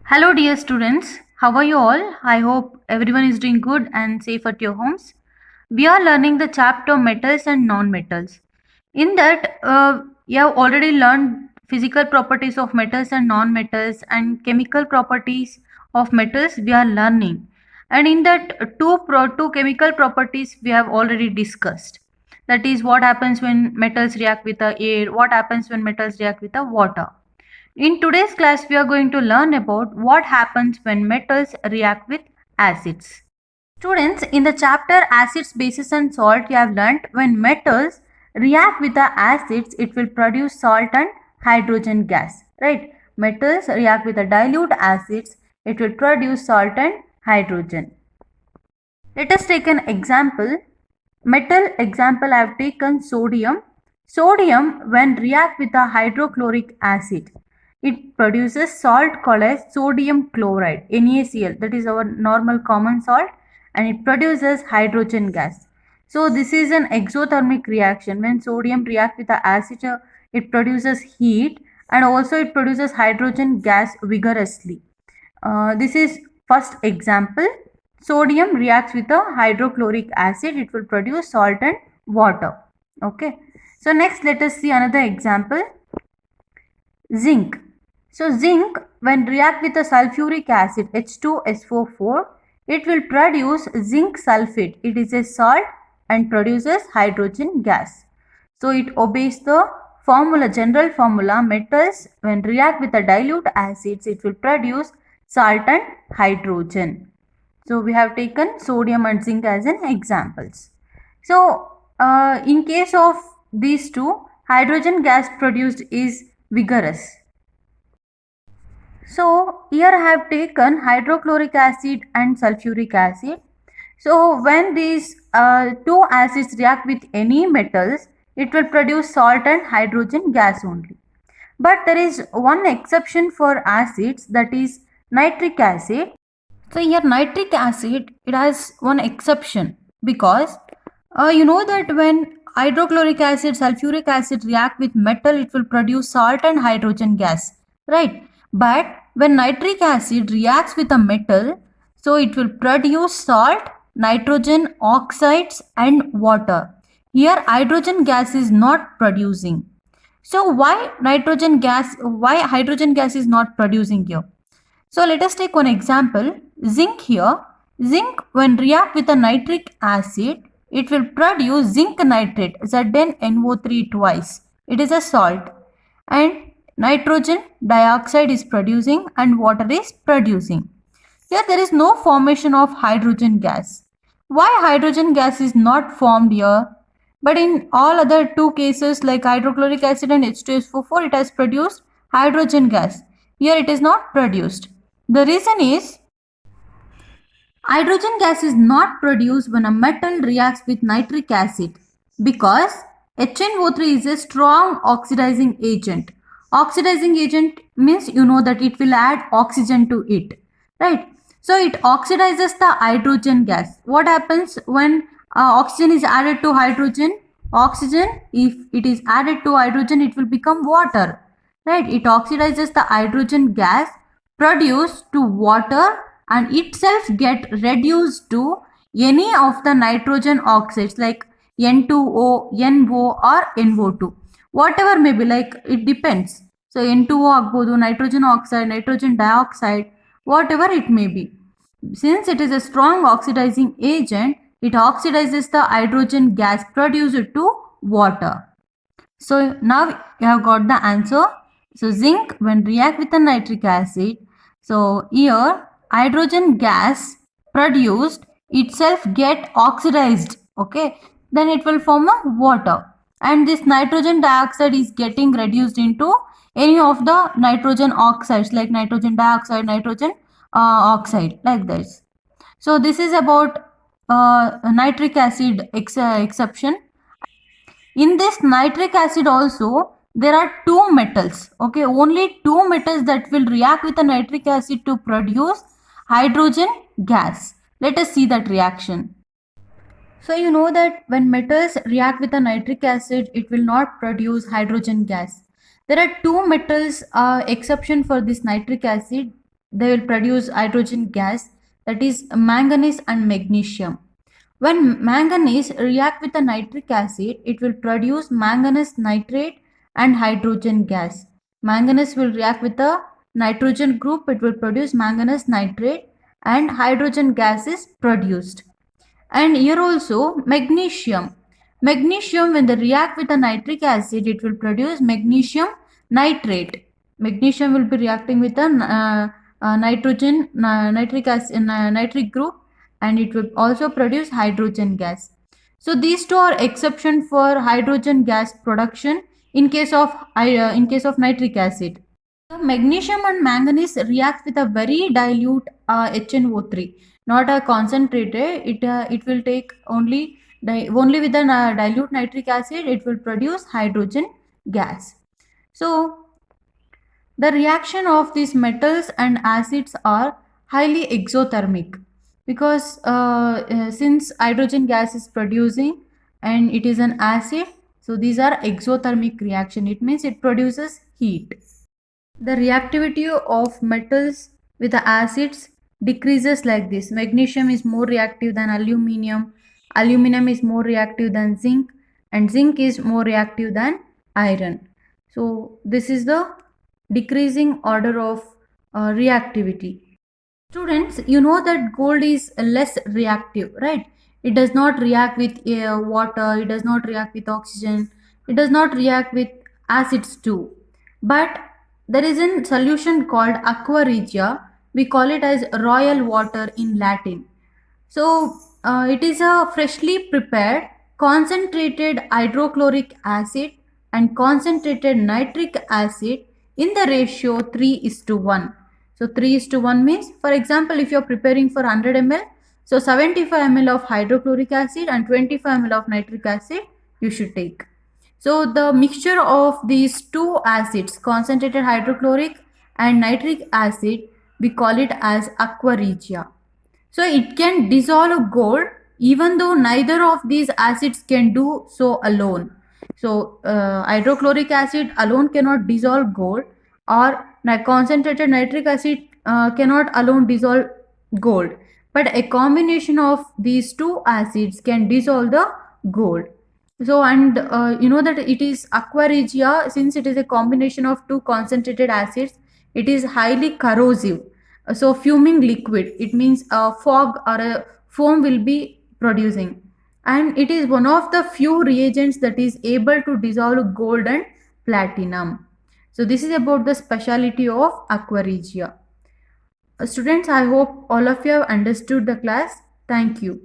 Hello, dear students. How are you all? I hope everyone is doing good and safe at your homes. We are learning the chapter metals and non-metals. In that, you have already learned physical properties of metals and non-metals and chemical properties of metals we are learning. And in that, two chemical properties we have already discussed. That is what happens when metals react with the air, what happens when metals react with the water. In today's class, we are going to learn about what happens when metals react with acids. Students, in the chapter acids, bases and salt, you have learnt when metals react with the acids, it will produce salt and hydrogen gas. Right? Metals react with the dilute acids, it will produce salt and hydrogen. Let us take an example. Metal example I have taken sodium. Sodium when react with a hydrochloric acid, it produces salt called as sodium chloride, NaCl, that is our normal common salt, and it produces hydrogen gas. So this is an exothermic reaction. When sodium reacts with the acid, it produces heat and also it produces hydrogen gas vigorously. This is first example. Sodium reacts with a hydrochloric acid, it will produce salt and water. Okay. So next let us see another example. Zinc. So zinc when react with a sulfuric acid H2SO4, it will produce zinc sulfate. It is a salt and produces hydrogen gas. So it obeys the formula, general formula. Metals when react with a dilute acids, it will produce salt and hydrogen. So we have taken sodium and zinc as an examples. So in case of these two, hydrogen gas produced is vigorous. So here I have taken hydrochloric acid and sulfuric acid. So when these two acids react with any metals, it will produce salt and hydrogen gas only. But there is one exception for acids, that is nitric acid. So here nitric acid, it has one exception because you know that when hydrochloric acid, sulfuric acid react with metal, it will produce salt and hydrogen gas, right? But when nitric acid reacts with a metal, so it will produce salt, nitrogen oxides and water. Here hydrogen gas is not producing. So why hydrogen gas is not producing here? So let us take one example. Zinc here. Zinc when react with a nitric acid, it will produce zinc nitrate, ZnNO3 twice. It is a salt. And nitrogen dioxide is producing and water is producing. Here there is no formation of hydrogen gas. Why hydrogen gas is not formed here? But in all other two cases like hydrochloric acid and H2SO4, it has produced hydrogen gas. Here it is not produced. The reason is hydrogen gas is not produced when a metal reacts with nitric acid because HNO3 is a strong oxidizing agent. Oxidizing agent means you know that it will add oxygen to it, right? So it oxidizes the hydrogen gas. What happens when oxygen is added to hydrogen? Oxygen, if it is added to hydrogen, it will become water, right? It oxidizes the hydrogen gas produced to water and itself get reduced to any of the nitrogen oxides like N2O, NO or NO2. Whatever may be, like it depends. So N2O agbodu, nitrogen oxide, nitrogen dioxide, whatever it may be. Since it is a strong oxidizing agent, it oxidizes the hydrogen gas produced to water. So now you have got the answer. So zinc when react with a nitric acid, so here hydrogen gas produced itself get oxidized, okay, then it will form a water, and this nitrogen dioxide is getting reduced into any of the nitrogen oxides like nitrogen dioxide, nitrogen oxide, like this. So this is about nitric acid exception. In this nitric acid also, there are two metals, okay, only two metals that will react with the nitric acid to produce hydrogen gas. Let us see that reaction. So you know that when metals react with a nitric acid, it will not produce hydrogen gas. There are two metals exception for this nitric acid. They will produce hydrogen gas, that is manganese and magnesium. When manganese react with a nitric acid, it will produce manganese nitrate and hydrogen gas. Manganese will react with the nitrogen group, it will produce manganese nitrate and hydrogen gas is produced. And here also magnesium. Magnesium, when they react with a nitric acid, it will produce magnesium nitrate. Magnesium will be reacting with a nitrogen nitric acid nitric group, and it will also produce hydrogen gas. So these two are exception for hydrogen gas production in case of nitric acid. The magnesium and manganese react with a very dilute HNO3, not a concentrated. It will take only with the dilute nitric acid. It will produce hydrogen gas. So the reaction of these metals and acids are highly exothermic because since hydrogen gas is producing and it is an acid, so these are exothermic reaction. It means it produces heat. The reactivity of metals with the acids decreases like this. Magnesium is more reactive than aluminum, aluminum is more reactive than zinc, and zinc is more reactive than iron. So this is the decreasing order of reactivity. Students, you know that gold is less reactive, right? It does not react with water, it does not react with oxygen, it does not react with acids too. But there is a solution called aqua regia. We call it as royal water in Latin. So it is a freshly prepared concentrated hydrochloric acid and concentrated nitric acid in the ratio 3:1. So 3:1 means, for example, if you are preparing for 100 ml, so 75 ml of hydrochloric acid and 25 ml of nitric acid you should take. So the mixture of these two acids, concentrated hydrochloric and nitric acid, we call it as aqua regia. So it can dissolve gold even though neither of these acids can do so alone. So hydrochloric acid alone cannot dissolve gold, or concentrated nitric acid cannot alone dissolve gold. But a combination of these two acids can dissolve the gold. So, and you know that it is aqua regia, since it is a combination of two concentrated acids, it is highly corrosive. So fuming liquid, it means a fog or a foam will be producing, and it is one of the few reagents that is able to dissolve gold and platinum. So this is about the speciality of aqua regia. Students, I hope all of you have understood the class. Thank you.